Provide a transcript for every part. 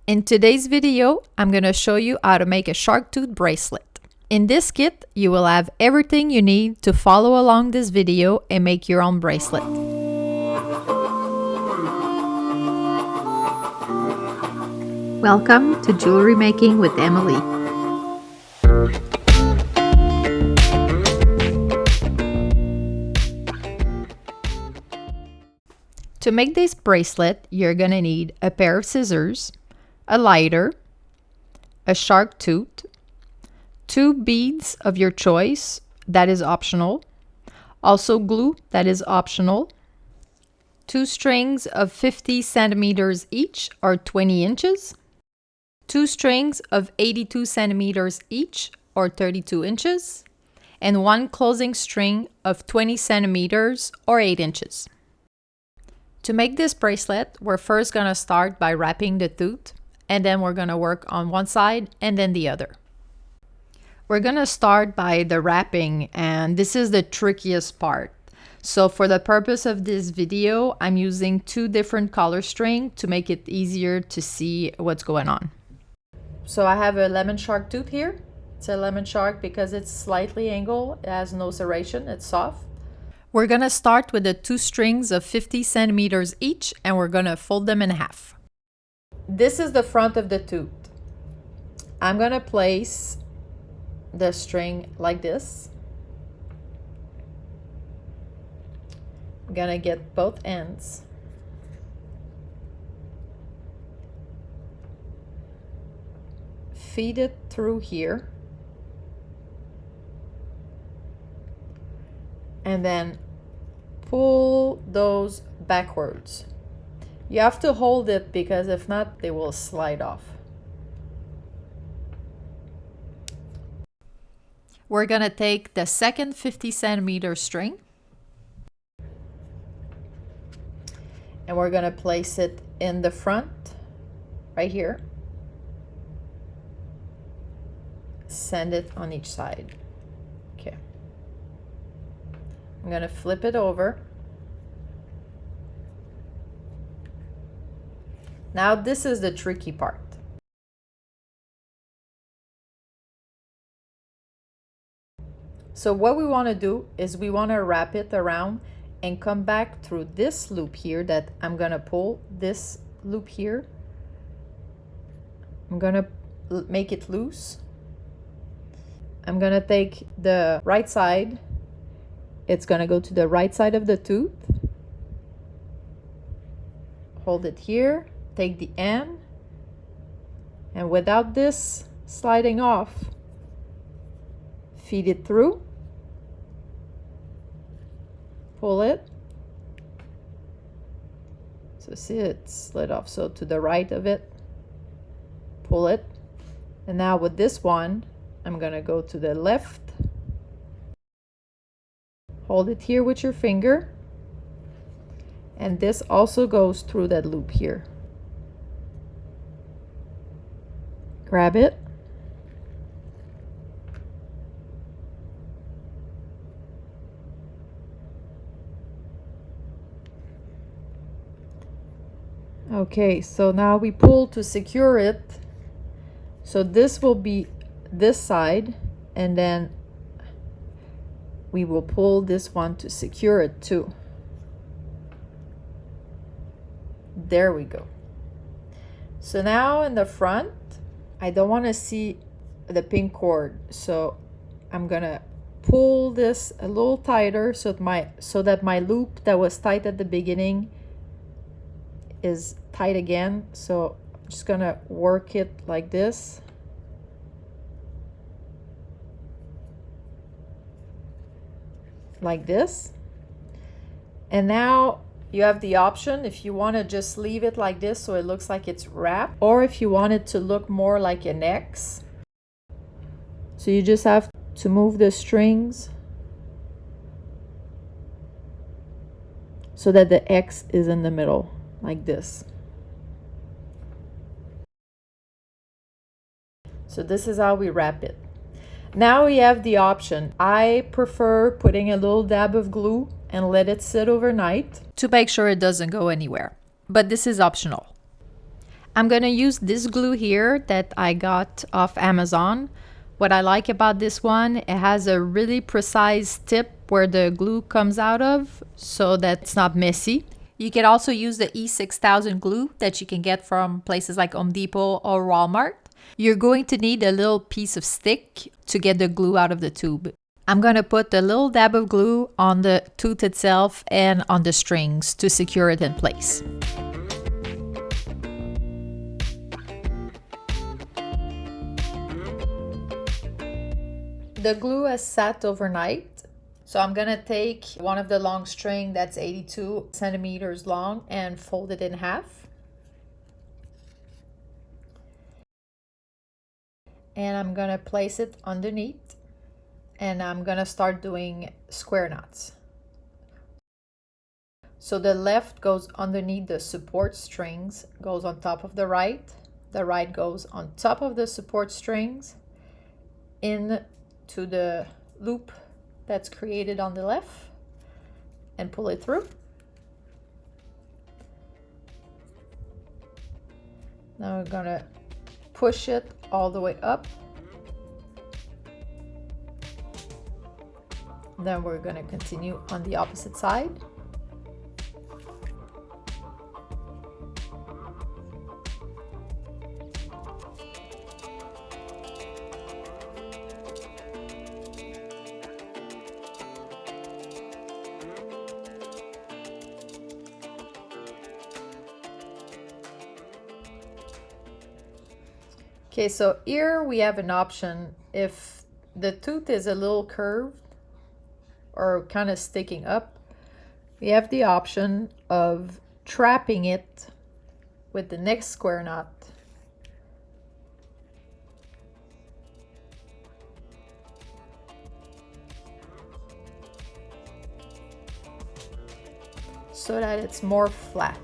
In today's video, I'm going to show you how to make a shark tooth bracelet. In this kit, you will have everything you need to follow along this video and make your own bracelet. Welcome to Jewelry Making with Emily. To make this bracelet, you're going to need a pair of scissors, a lighter, a shark tooth, 2 beads of your choice, that is optional, also glue, that is optional, 2 strings of 50 centimeters each or 20 inches, 2 strings of 82 centimeters each or 32 inches, and 1 closing string of 20 centimeters or 8 inches. To make this bracelet, we're first going to start by wrapping the tooth, and then we're going to work on one side and then the other. We're going to start by the wrapping, and this is the trickiest part. So for the purpose of this video, I'm using 2 different color string to make it easier to see what's going on. So I have a lemon shark tooth here. It's a lemon shark because it's slightly angled, it has no serration, it's soft. We're going to start with the 2 strings of 50 centimeters each, and we're going to fold them in half. This is the front of the tooth. I'm going to place the string like this. I'm going to get both ends. Feed it through here. And then pull those backwards. You have to hold it because if not, they will slide off. We're going to take the second 50 centimeter string and we're going to place it in the front, right here. Send it on each side. Okay. I'm going to flip it over. Now this is the tricky part. So what we want to do is we want to wrap it around and come back through this loop here that I'm going to pull this loop here. I'm going to make it loose. I'm going to take the right side. It's going to go to the right side of the tooth. Hold it here. Take the end, and without this sliding off, feed it through, pull it. So see, it slid off. So to the right of it, pull it. And now with this one, I'm going to go to the left. Hold it here with your finger. And this also goes through that loop here. Grab it. Okay, so now we pull to secure it. So this will be this side, and then we will pull this one to secure it too. There we go. So now in the front, I don't want to see the pink cord, so I'm gonna pull this a little tighter so that my loop that was tight at the beginning is tight again. So I'm just gonna work it like this. Like this. And now you have the option if you want to just leave it like this so it looks like it's wrapped, or if you want it to look more like an X. So you just have to move the strings so that the X is in the middle, like this. So this is how we wrap it. Now we have the option. I prefer putting a little dab of glue and let it sit overnight to make sure it doesn't go anywhere, but this is optional. I'm going to use this glue here that I got off Amazon. What I like about this one, it has a really precise tip where the glue comes out of so that it's not messy. You can also use the E6000 glue that you can get from places like Home Depot or Walmart. You're going to need a little piece of stick to get the glue out of the tube. I'm going to put a little dab of glue on the tooth itself and on the strings to secure it in place. The glue has sat overnight, so I'm gonna take one of the long string that's 82 centimeters long and fold it in half. And I'm gonna place it underneath, and I'm gonna start doing square knots. So the left goes underneath the support strings, goes on top of the right goes on top of the support strings, in to the loop that's created on the left, and pull it through. Now we're gonna push it all the way up. Then we're gonna continue on the opposite side. Okay, so here we have an option. If the tooth is a little curved or kind of sticking up, we have the option of trapping it with the next square knot. So that it's more flat.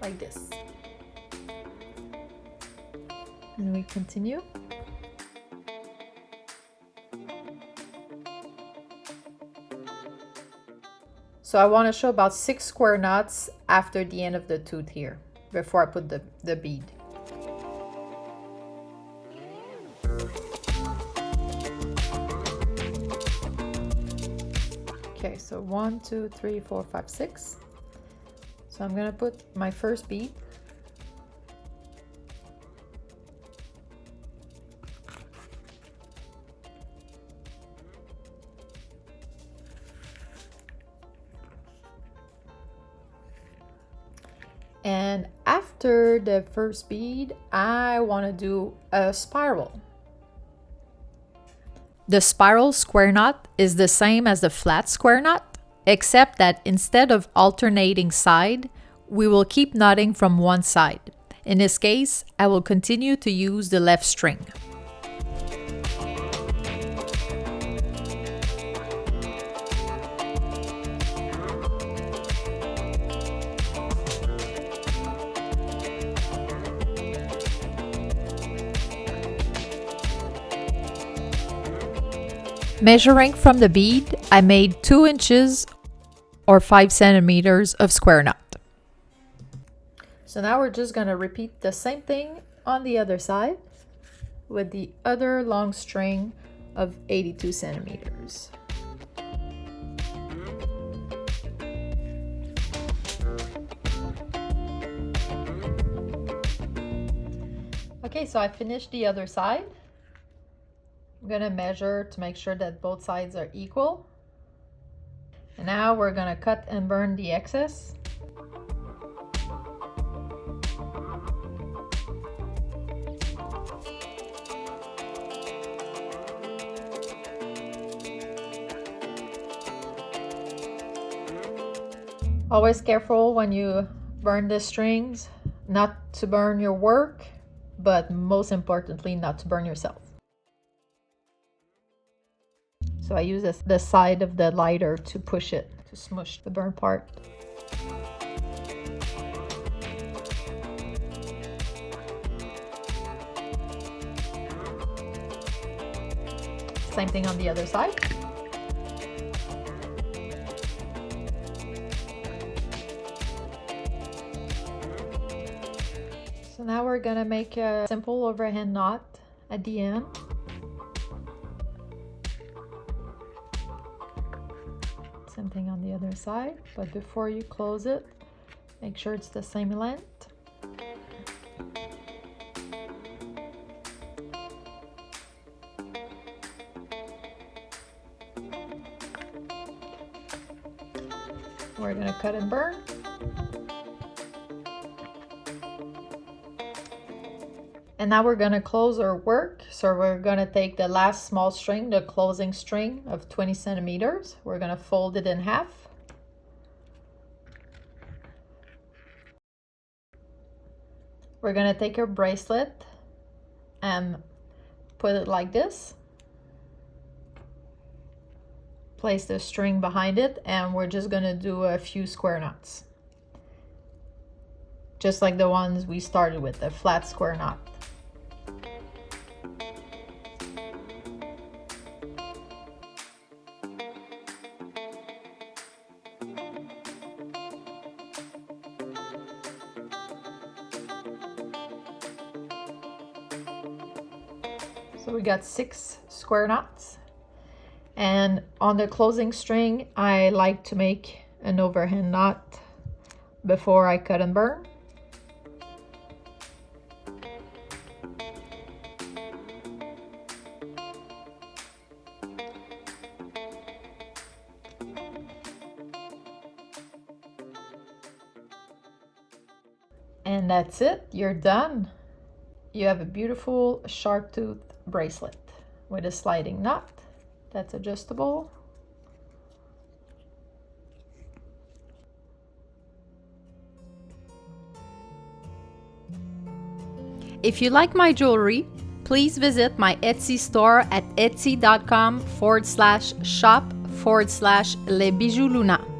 Like this. And we continue. So I want to show about 6 square knots after the end of the tooth here, before I put the bead. Okay, so 1, 2, 3, 4, 5, 6. So I'm gonna put my first bead. And after the first bead, I want to do a spiral. The spiral square knot is the same as the flat square knot, except that instead of alternating side, we will keep knotting from one side. In this case, I will continue to use the left string. Measuring from the bead, I made 2 inches or 5 centimeters of square knot. So now we're just going to repeat the same thing on the other side with the other long string of 82 centimeters. Okay, so I finished the other side. I'm gonna measure to make sure that both sides are equal. And now we're gonna cut and burn the excess. Always careful when you burn the strings, not to burn your work, but most importantly, not to burn yourself. So I use the side of the lighter to push it to smush the burnt part. Same thing on the other side. So now we're gonna make a simple overhand knot at the end. Same thing on the other side, but before you close it, make sure it's the same length. We're gonna cut and burn. And now we're gonna close our work. So we're gonna take the last small string, the closing string of 20 centimeters. We're gonna fold it in half. We're gonna take our bracelet and put it like this. Place the string behind it, and we're just gonna do a few square knots. Just like the ones we started with, the flat square knot. So we got 6 square knots. And on the closing string, I like to make an overhand knot before I cut and burn. And that's it, you're done. You have a beautiful shark tooth bracelet with a sliding knot that's adjustable. If you like my jewelry, please visit my Etsy store at etsy.com/shop/lesbijoux Luna.